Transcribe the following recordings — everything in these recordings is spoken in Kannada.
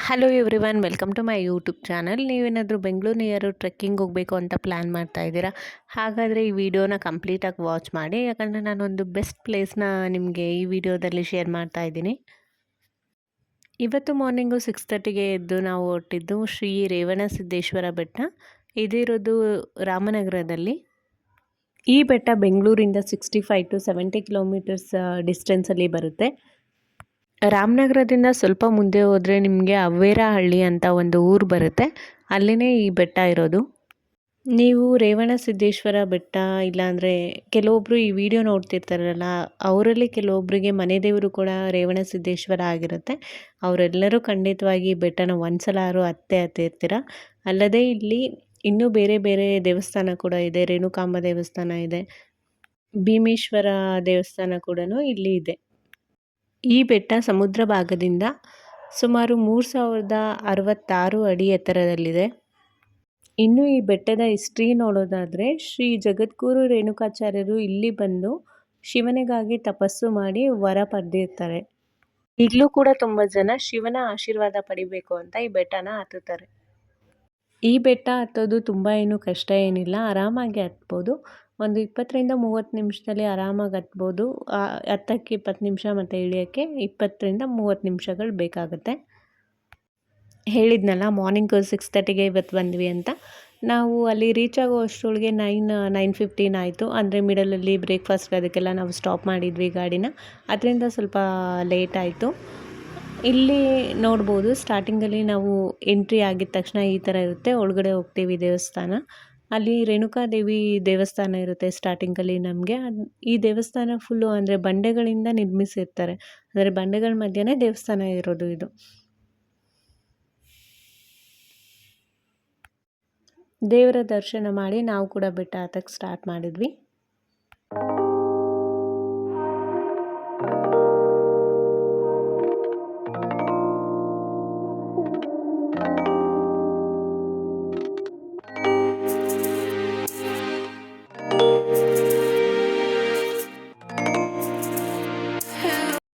Hello everyone, welcome to my YouTube channel. ನೀವೇನಾದರೂ ಬೆಂಗಳೂರು ನಿಯರು ಟ್ರೆಕ್ಕಿಂಗ್ ಹೋಗಬೇಕು ಅಂತ ಪ್ಲ್ಯಾನ್ ಮಾಡ್ತಾ ಇದ್ದೀರಾ? ಹಾಗಾದರೆ ಈ ವಿಡಿಯೋನ ಕಂಪ್ಲೀಟಾಗಿ ವಾಚ್ ಮಾಡಿ, ಯಾಕಂದರೆ ನಾನೊಂದು ಬೆಸ್ಟ್ ಪ್ಲೇಸ್ನ ನಿಮಗೆ ಈ ವಿಡಿಯೋದಲ್ಲಿ ಶೇರ್ ಮಾಡ್ತಾ ಇದ್ದೀನಿ. ಇವತ್ತು ಮಾರ್ನಿಂಗು 6:30ಗೆ ಎದ್ದು ನಾವು ಹೊರಟಿದ್ದು ಶ್ರೀ ರೇವಣಸಿದ್ದೇಶ್ವರ ಬೆಟ್ಟ. ಇದಿರೋದು ರಾಮನಗರದಲ್ಲಿ. ಈ ಬೆಟ್ಟ ಬೆಂಗಳೂರಿಂದ 65 to 70 ಕಿಲೋಮೀಟರ್ಸ್ ಡಿಸ್ಟೆನ್ಸಲ್ಲಿ ಬರುತ್ತೆ. ರಾಮನಗರದಿಂದ ಸ್ವಲ್ಪ ಮುಂದೆ ಹೋದರೆ ನಿಮಗೆ ಅವ್ವೇರಹಳ್ಳಿ ಅಂತ ಒಂದು ಊರು ಬರುತ್ತೆ. ಅಲ್ಲೇ ಈ ಬೆಟ್ಟ ಇರೋದು. ನೀವು ರೇವಣಸಿದ್ದೇಶ್ವರ ಬೆಟ್ಟ, ಇಲ್ಲಾಂದರೆ ಕೆಲವೊಬ್ಬರು ಈ ವಿಡಿಯೋ ನೋಡ್ತಿರ್ತಾರಲ್ಲ, ಅವರಲ್ಲಿ ಕೆಲವೊಬ್ಬರಿಗೆ ಮನೆ ದೇವರು ಕೂಡ ರೇವಣಸಿದ್ದೇಶ್ವರ ಆಗಿರುತ್ತೆ. ಅವರೆಲ್ಲರೂ ಖಂಡಿತವಾಗಿ ಈ ಬೆಟ್ಟನ ಒಂದ್ಸಲಾರು ಹತ್ತಿರ್ತೀರ. ಅಲ್ಲದೆ ಇಲ್ಲಿ ಇನ್ನೂ ಬೇರೆ ಬೇರೆ ದೇವಸ್ಥಾನ ಕೂಡ ಇದೆ. ರೇಣುಕಾಂಬ ದೇವಸ್ಥಾನ ಇದೆ, ಭೀಮೇಶ್ವರ ದೇವಸ್ಥಾನ ಕೂಡ ಇಲ್ಲಿ ಇದೆ. ಈ ಬೆಟ್ಟ ಸಮುದ್ರ ಭಾಗದಿಂದ ಸುಮಾರು 3066 ಅಡಿ ಎತ್ತರದಲ್ಲಿದೆ. ಇನ್ನು ಈ ಬೆಟ್ಟದ ಹಿಸ್ಟ್ರಿ ನೋಡೋದಾದರೆ, ಶ್ರೀ ಜಗದ್ಗುರು ರೇಣುಕಾಚಾರ್ಯರು ಇಲ್ಲಿ ಬಂದು ಶಿವನಿಗಾಗಿ ತಪಸ್ಸು ಮಾಡಿ ವರ ಪಡೆದಿರ್ತಾರೆ. ಈಗಲೂ ಕೂಡ ತುಂಬ ಜನ ಶಿವನ ಆಶೀರ್ವಾದ ಪಡಿಬೇಕು ಅಂತ ಈ ಬೆಟ್ಟನ ಹತ್ತುತ್ತಾರೆ. ಈ ಬೆಟ್ಟ ಹತ್ತೋದು ತುಂಬ ಏನು ಕಷ್ಟ ಏನಿಲ್ಲ, ಆರಾಮಾಗಿ ಹತ್ಬೋದು. ಒಂದು 20ರಿಂದ 30 ನಿಮಿಷದಲ್ಲಿ ಆರಾಮಾಗಿ ಹತ್ಬೋದು. ಹತ್ತಕ್ಕೆ 20 ನಿಮಿಷ ಮತ್ತು ಇಳಿಯೋಕ್ಕೆ 20ರಿಂದ 30 ನಿಮಿಷಗಳು ಬೇಕಾಗುತ್ತೆ. ಹೇಳಿದ್ನಲ್ಲ ಮಾರ್ನಿಂಗ್ 6:30ಗೆ ಇವತ್ತು ಬಂದ್ವಿ ಅಂತ. ನಾವು ಅಲ್ಲಿ ರೀಚ್ ಆಗೋ ಅಷ್ಟರೊಳಗೆ 9:15 ಆಯಿತು. ಅಂದರೆ ಮಿಡಲಲ್ಲಿ ಬ್ರೇಕ್ಫಾಸ್ಟ್ ಅದಕ್ಕೆಲ್ಲ ನಾವು ಸ್ಟಾಪ್ ಮಾಡಿದ್ವಿ ಗಾಡಿನ. ಅದರಿಂದ ಸ್ವಲ್ಪ ಲೇಟ್ ಆಯಿತು. ಇಲ್ಲಿ ನೋಡ್ಬೋದು, ಸ್ಟಾರ್ಟಿಂಗಲ್ಲಿ ನಾವು ಎಂಟ್ರಿ ಆಗಿದ ತಕ್ಷಣ ಈ ಥರ ಇರುತ್ತೆ. ಒಳಗಡೆ ಹೋಗ್ತೀವಿ ದೇವಸ್ಥಾನ. ಅಲ್ಲಿ ರೇಣುಕಾದೇವಿ ದೇವಸ್ಥಾನ ಇರುತ್ತೆ ಸ್ಟಾರ್ಟಿಂಗಲ್ಲಿ ನಮಗೆ. ಈ ದೇವಸ್ಥಾನ ಫುಲ್ಲು ಅಂದರೆ ಬಂಡೆಗಳಿಂದ ನಿರ್ಮಿಸಿರ್ತಾರೆ. ಅಂದರೆ ಬಂಡೆಗಳ ಮಧ್ಯೆನೇ ದೇವಸ್ಥಾನ ಇರೋದು ಇದು. ದೇವರ ದರ್ಶನ ಮಾಡಿ ನಾವು ಕೂಡ ಬೆಟ್ಟ ಹತ್ತಕ್ಕೆ ಸ್ಟಾರ್ಟ್ ಮಾಡಿದ್ವಿ.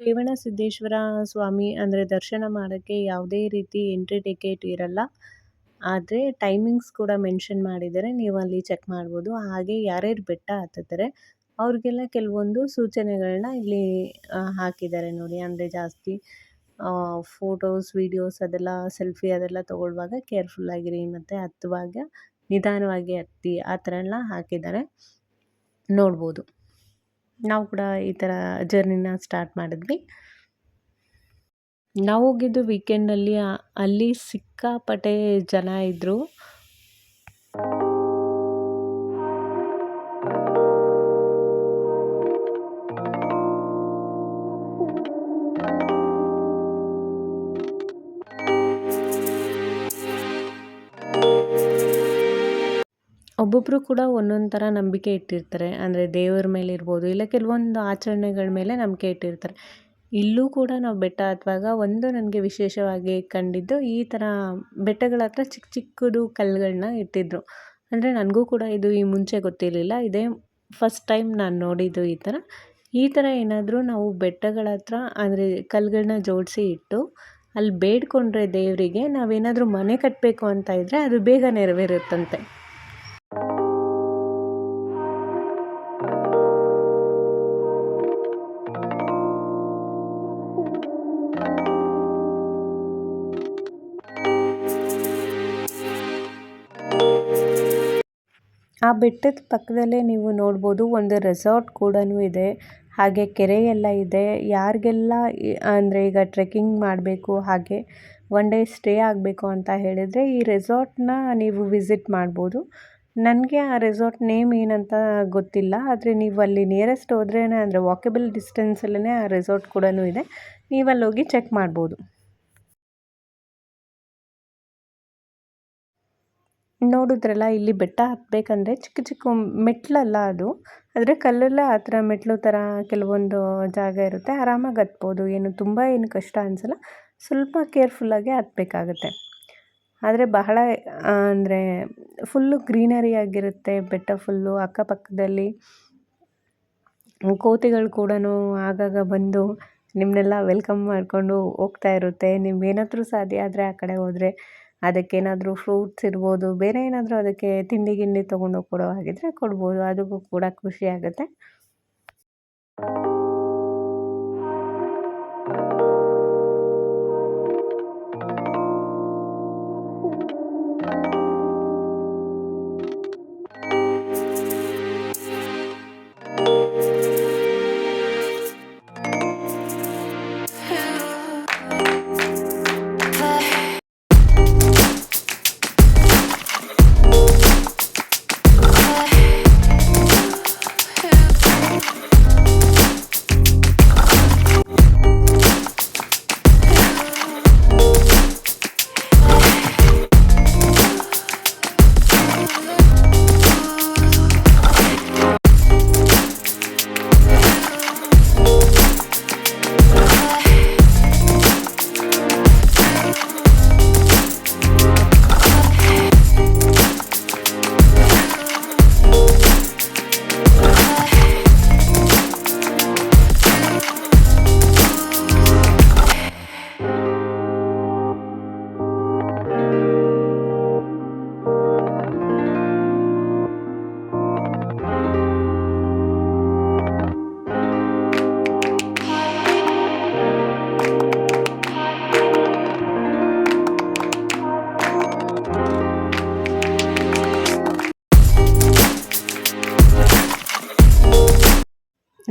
ರೇವಣಸಿದ್ದೇಶ್ವರ ಸ್ವಾಮಿ ಅಂದರೆ ದರ್ಶನ ಮಾಡೋಕ್ಕೆ ಯಾವುದೇ ರೀತಿ ಎಂಟ್ರಿ ಟಿಕೆಟ್ ಇರಲ್ಲ. ಆದರೆ ಟೈಮಿಂಗ್ಸ್ ಕೂಡ ಮೆನ್ಷನ್ ಮಾಡಿದ್ದಾರೆ, ನೀವು ಅಲ್ಲಿ ಚೆಕ್ ಮಾಡ್ಬೋದು. ಹಾಗೆ ಯಾರ್ಯಾರು ಬೆಟ್ಟ ಹತ್ತುತ್ತಾರೆ ಅವ್ರಿಗೆಲ್ಲ ಕೆಲವೊಂದು ಸೂಚನೆಗಳನ್ನ ಇಲ್ಲಿ ಹಾಕಿದ್ದಾರೆ ನೋಡಿ. ಅಂದರೆ ಜಾಸ್ತಿ ಫೋಟೋಸ್, ವೀಡಿಯೋಸ್ ಅದೆಲ್ಲ, ಸೆಲ್ಫಿ ಅದೆಲ್ಲ ತೊಗೊಳ್ಳುವಾಗ ಕೇರ್ಫುಲ್ಲಾಗಿರಿ, ಮತ್ತು ಹತ್ತುವಾಗ ನಿಧಾನವಾಗಿ ಹತ್ತಿ, ಆ ಥರ ಎಲ್ಲ ಹಾಕಿದ್ದಾರೆ, ನೋಡ್ಬೋದು. ನಾವು ಕೂಡ ಈ ಥರ ಜರ್ನಿನ ಸ್ಟಾರ್ಟ್ ಮಾಡಿದ್ವಿ. ನಾವು ಹೋಗಿದ್ದು ವೀಕೆಂಡಲ್ಲಿ. ಅಲ್ಲಿ ಸಿಕ್ಕಾಪಟ್ಟೆ ಜನ ಇದ್ದರು. ಒಬ್ಬೊಬ್ಬರು ಕೂಡ ಒಂದೊಂದು ಥರ ನಂಬಿಕೆ ಇಟ್ಟಿರ್ತಾರೆ. ಅಂದರೆ ದೇವರ ಮೇಲೆ ಇರ್ಬೋದು, ಇಲ್ಲ ಕೆಲವೊಂದು ಆಚರಣೆಗಳ ಮೇಲೆ ನಂಬಿಕೆ ಇಟ್ಟಿರ್ತಾರೆ. ಇಲ್ಲೂ ಕೂಡ ನಾವು ಬೆಟ್ಟ ಹತ್ತುವಾಗ ಒಂದು ನನಗೆ ವಿಶೇಷವಾಗಿ ಕಂಡಿದ್ದು, ಈ ಥರ ಬೆಟ್ಟಗಳ ಹತ್ರ ಚಿಕ್ಕ ಚಿಕ್ಕದು ಕಲ್ಲುಗಳನ್ನ ಇಟ್ಟಿದ್ರು. ಅಂದರೆ ನನಗೂ ಕೂಡ ಇದು ಈ ಮುಂಚೆ ಗೊತ್ತಿರಲಿಲ್ಲ. ಇದೇ ಫಸ್ಟ್ ಟೈಮ್ ನಾನು ನೋಡಿದ್ದು ಈ ಥರ ಏನಾದರೂ ನಾವು ಬೆಟ್ಟಗಳ ಹತ್ರ ಅಂದರೆ ಕಲ್ಲುಗಳನ್ನ ಜೋಡಿಸಿ ಇಟ್ಟು ಅಲ್ಲಿ ಬೇಡ್ಕೊಂಡ್ರೆ ದೇವರಿಗೆ, ನಾವೇನಾದರೂ ಮನೆ ಕಟ್ಟಬೇಕು ಅಂತ ಇದ್ದರೆ ಅದು ಬೇಗ ನೆರವೇರುತ್ತಂತೆ. ಆ ಬೆಟ್ಟದ ಪಕ್ಕದಲ್ಲೇ ನೀವು ನೋಡ್ಬೋದು, ಒಂದು ರೆಸಾರ್ಟ್ ಕೂಡ ಇದೆ. ಹಾಗೆ ಕೆರೆ ಎಲ್ಲ ಇದೆ. ಯಾರಿಗೆಲ್ಲ ಅಂದರೆ ಈಗ ಟ್ರೆಕ್ಕಿಂಗ್ ಮಾಡಬೇಕು, ಹಾಗೆ ಒನ್ ಡೇ ಸ್ಟೇ ಆಗಬೇಕು ಅಂತ ಹೇಳಿದರೆ ಈ ರೆಸಾರ್ಟ್ನ ನೀವು ವಿಸಿಟ್ ಮಾಡ್ಬೋದು. ನನಗೆ ಆ ರೆಸಾರ್ಟ್ ನೇಮ್ ಏನಂತ ಗೊತ್ತಿಲ್ಲ, ಆದರೆ ನೀವು ಅಲ್ಲಿ ನಿಯರೆಸ್ಟ್ ಹೋದ್ರೇ ಅಂದರೆ ವಾಕೇಬಲ್ ಡಿಸ್ಟೆನ್ಸಲ್ಲೇ ಆ ರೆಸಾರ್ಟ್ ಕೂಡ ಇದೆ. ನೀವು ಅಲ್ಲಿ ಹೋಗಿ ಚೆಕ್ ಮಾಡ್ಬೋದು. ನೋಡಿದ್ರಲ್ಲ, ಇಲ್ಲಿ ಬೆಟ್ಟ ಹತ್ತಬೇಕಂದ್ರೆ ಚಿಕ್ಕ ಚಿಕ್ಕ ಮೆಟ್ಲಲ್ಲ ಅದು, ಆದರೆ ಕಲ್ಲಲ್ಲೇ ಆ ಥರ ಮೆಟ್ಲು ಥರ ಕೆಲವೊಂದು ಜಾಗ ಇರುತ್ತೆ. ಆರಾಮಾಗಿ ಹತ್ಬೋದು, ಏನು ತುಂಬ ಏನು ಕಷ್ಟ ಅನಿಸಲ್ಲ. ಸ್ವಲ್ಪ ಕೇರ್ಫುಲ್ಲಾಗೆ ಹತ್ತಬೇಕಾಗತ್ತೆ. ಆದರೆ ಬಹಳ ಅಂದರೆ ಫುಲ್ಲು ಗ್ರೀನರಿ ಆಗಿರುತ್ತೆ ಬೆಟ್ಟ ಫುಲ್ಲು. ಅಕ್ಕಪಕ್ಕದಲ್ಲಿ ಕೋತಿಗಳು ಕೂಡ ಆಗಾಗ ಬಂದು ನಿಮ್ಮನ್ನೆಲ್ಲ ವೆಲ್ಕಮ್ ಮಾಡಿಕೊಂಡು ಹೋಗ್ತಾ ಇರುತ್ತೆ. ನಿಮ್ಗೇನಾದರೂ ಸಾಧ್ಯ ಆದರೆ ಆ ಕಡೆ ಹೋದರೆ ಅದಕ್ಕೇನಾದರೂ ಫ್ರೂಟ್ಸ್ ಇರ್ಬೋದು, ಬೇರೆ ಏನಾದರೂ ಅದಕ್ಕೆ ತಿಂಡಿ ಗಿಂಡಿ ತೊಗೊಂಡೋಗಿ ಕೊಡೋ ಹಾಗಿದ್ರೆ ಕೊಡ್ಬೋದು. ಅದಕ್ಕೂ ಕೂಡ ಖುಷಿ ಆಗುತ್ತೆ.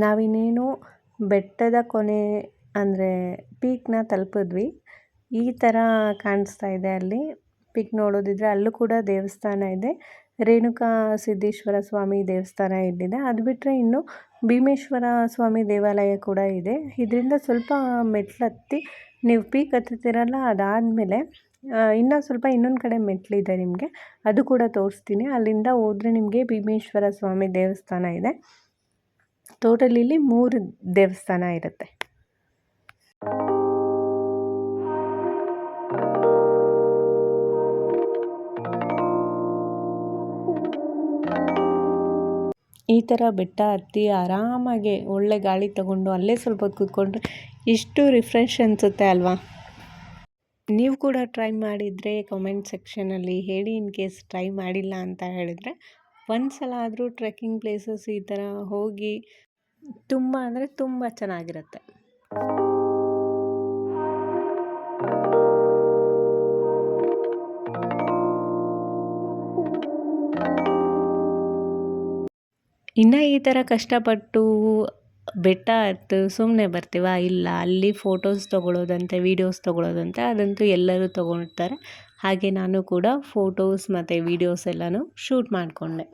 ನಾವಿನ್ನೇನು ಬೆಟ್ಟದ ಕೊನೆ ಅಂದರೆ ಪೀಕ್ನ ತಲುಪಿದ್ವಿ. ಈ ಥರ ಕಾಣಿಸ್ತಾ ಇದೆ ಅಲ್ಲಿ. ಪೀಕ್ ನೋಡೋದಿದ್ರೆ ಅಲ್ಲೂ ಕೂಡ ದೇವಸ್ಥಾನ ಇದೆ. ರೇಣುಕಾ ಸಿದ್ದೇಶ್ವರ ಸ್ವಾಮಿ ದೇವಸ್ಥಾನ ಇಲ್ಲಿದೆ. ಅದು ಬಿಟ್ಟರೆ ಇನ್ನು ಭೀಮೇಶ್ವರ ಸ್ವಾಮಿ ದೇವಾಲಯ ಕೂಡ ಇದೆ. ಇದರಿಂದ ಸ್ವಲ್ಪ ಮೆಟ್ಲತ್ತಿ ನೀವು ಪೀಕ್ ಹತ್ತುತ್ತೀರಲ್ಲ, ಅದಾದಮೇಲೆ ಇನ್ನೂ ಸ್ವಲ್ಪ ಇನ್ನೊಂದು ಕಡೆ ಮೆಟ್ಲಿದೆ ನಿಮಗೆ, ಅದು ಕೂಡ ತೋರಿಸ್ತೀನಿ. ಅಲ್ಲಿಂದ ಹೋದರೆ ನಿಮಗೆ ಭೀಮೇಶ್ವರ ಸ್ವಾಮಿ ದೇವಸ್ಥಾನ ಇದೆ. ಟೋಟಲ್ ಇಲ್ಲಿ 3 ದೇವಸ್ಥಾನ ಇರುತ್ತೆ. ಈ ಥರ ಬೆಟ್ಟ ಹತ್ತಿ ಆರಾಮಾಗಿ ಒಳ್ಳೆ ಗಾಳಿ ತಗೊಂಡು ಅಲ್ಲೇ ಸ್ವಲ್ಪ ಹೊತ್ತು ಕೂತ್ಕೊಂಡ್ರೆ ಇಷ್ಟು ರಿಫ್ರೆಶ್ ಅನಿಸುತ್ತೆ ಅಲ್ವಾ. ನೀವು ಕೂಡ ಟ್ರೈ ಮಾಡಿದರೆ ಕಮೆಂಟ್ ಸೆಕ್ಷನಲ್ಲಿ ಹೇಳಿ. ಇನ್ ಕೇಸ್ ಟ್ರೈ ಮಾಡಿಲ್ಲ ಅಂತ ಹೇಳಿದರೆ ಒಂದು ಸಲ ಆದರೂ ಟ್ರೆಕ್ಕಿಂಗ್ ಪ್ಲೇಸಸ್ ಈ ಥರ ಹೋಗಿ ತುಂಬ ಅಂದರೆ ತುಂಬ ಚೆನ್ನಾಗಿರುತ್ತೆ. ಇನ್ನು ಈ ಥರ ಕಷ್ಟಪಟ್ಟು ಬೆಟ್ಟ ಹತ್ತು ಸುಮ್ಮನೆ ಬರ್ತೀವ? ಇಲ್ಲ, ಅಲ್ಲಿ ಫೋಟೋಸ್ ತೊಗೊಳ್ಳೋದಂತೆ, ವೀಡಿಯೋಸ್ ತೊಗೊಳ್ಳೋದಂತೆ ಅದಂತೂ ಎಲ್ಲರೂ ತೊಗೊಳ್ತಾರೆ. ಹಾಗೆ ನಾನು ಕೂಡ ಫೋಟೋಸ್ ಮತ್ತು ವೀಡಿಯೋಸ್ ಎಲ್ಲನೂ ಶೂಟ್ ಮಾಡಿಕೊಂಡೆ.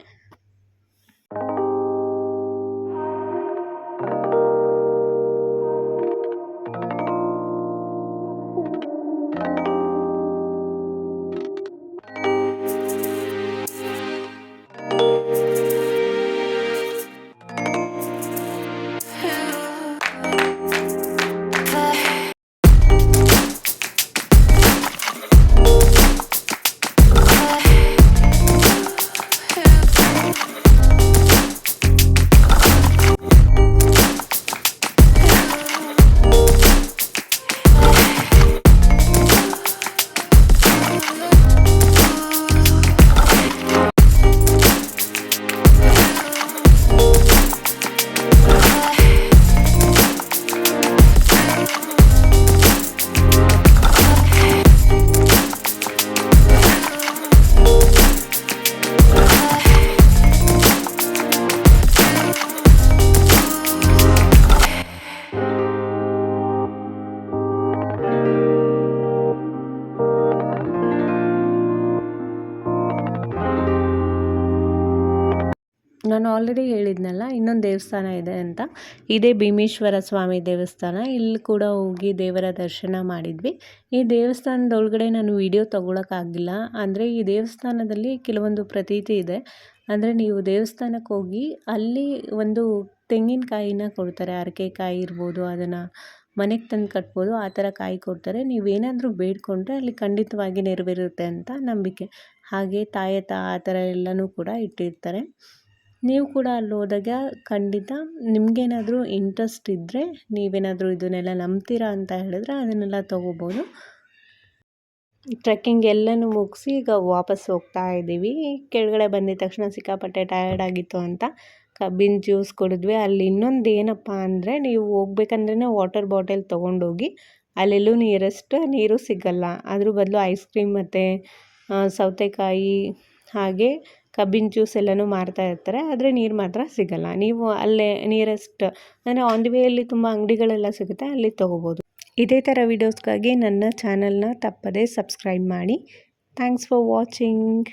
ನಾನು ಆಲ್ರೆಡಿ ಹೇಳಿದ್ನಲ್ಲ, ಇನ್ನೊಂದು ದೇವಸ್ಥಾನ ಇದೆ ಅಂತ. ಇದೇ ಭೀಮೇಶ್ವರ ಸ್ವಾಮಿ ದೇವಸ್ಥಾನ. ಇಲ್ಲಿ ಕೂಡ ಹೋಗಿ ದೇವರ ದರ್ಶನ ಮಾಡಿದ್ವಿ. ಈ ದೇವಸ್ಥಾನದೊಳಗಡೆ ನಾನು ವಿಡಿಯೋ ತೊಗೊಳಕ್ಕಾಗಿಲ್ಲ. ಅಂದರೆ ಈ ದೇವಸ್ಥಾನದಲ್ಲಿ ಕೆಲವೊಂದು ಪ್ರತೀತಿ ಇದೆ. ಅಂದರೆ ನೀವು ದೇವಸ್ಥಾನಕ್ಕೆ ಹೋಗಿ ಅಲ್ಲಿ ಒಂದು ತೆಂಗಿನಕಾಯಿನ ಕೊಡ್ತಾರೆ. ಅರಕೆಕಾಯಿ ಇರ್ಬೋದು, ಅದನ್ನು ಮನೆಗೆ ತಂದು ಕಟ್ಬೋದು. ಆ ಥರ ಕಾಯಿ ಕೊಡ್ತಾರೆ. ನೀವೇನಾದರೂ ಬೇಡ್ಕೊಂಡ್ರೆ ಅಲ್ಲಿ ಖಂಡಿತವಾಗಿ ನೆರವೇರುತ್ತೆ ಅಂತ ನಂಬಿಕೆ. ಹಾಗೆ ತಾಯತ ಆ ಥರ ಎಲ್ಲನೂ ಕೂಡ ಇಟ್ಟಿರ್ತಾರೆ. ನೀವು ಕೂಡ ಅಲ್ಲಿ ಹೋದಾಗ ಖಂಡಿತ ನಿಮಗೇನಾದರೂ ಇಂಟ್ರೆಸ್ಟ್ ಇದ್ದರೆ, ನೀವೇನಾದರೂ ಇದನ್ನೆಲ್ಲ ನಂಬ್ತೀರಾ ಅಂತ ಹೇಳಿದ್ರೆ ಅದನ್ನೆಲ್ಲ ತೊಗೋಬೋದು. ಟ್ರೆಕ್ಕಿಂಗ್ ಎಲ್ಲನೂ ಮುಗಿಸಿ ಈಗ ವಾಪಸ್ ಹೋಗ್ತಾ ಇದ್ದೀವಿ. ಕೆಳಗಡೆ ಬಂದಿದ ತಕ್ಷಣ ಸಿಕ್ಕಾಪಟ್ಟೆ ಟಯರ್ಡ್ ಆಗಿತ್ತು ಅಂತ ಕಬ್ಬಿನ ಜ್ಯೂಸ್ ಕುಡಿದ್ವಿ. ಅಲ್ಲಿ ಇನ್ನೊಂದು ಏನಪ್ಪ ಅಂದರೆ, ನೀವು ಹೋಗ್ಬೇಕಂದ್ರೆ ವಾಟರ್ ಬಾಟಲ್ ತೊಗೊಂಡೋಗಿ, ಅಲ್ಲೆಲ್ಲೂ ನೀರು ಸಿಗಲ್ಲ. ಅದ್ರ ಬದಲು ಐಸ್ ಕ್ರೀಮ್ ಮತ್ತು ಸೌತೆಕಾಯಿ ಹಾಗೆ ಕಬ್ಬಿನ ಜ್ಯೂಸ್ ಎಲ್ಲನೂ ಮಾರ್ತಾ ಇರ್ತಾರೆ. ಆದರೆ ನೀರು ಮಾತ್ರ ಸಿಗಲ್ಲ. ನೀವು ಅಲ್ಲೇ ನಿಯರೆಸ್ಟ್ ಅಂದರೆ ಆನ್ ದಿ ವೇಯಲ್ಲಿ ತುಂಬ ಅಂಗಡಿಗಳೆಲ್ಲ ಸಿಗುತ್ತೆ, ಅಲ್ಲಿ ತೊಗೋಬೋದು. ಇದೇ ಥರ ವೀಡಿಯೋಸ್ಗಾಗಿ ನನ್ನ ಚಾನಲ್ನ ತಪ್ಪದೇ ಸಬ್ಸ್ಕ್ರೈಬ್ ಮಾಡಿ. Thanks for watching.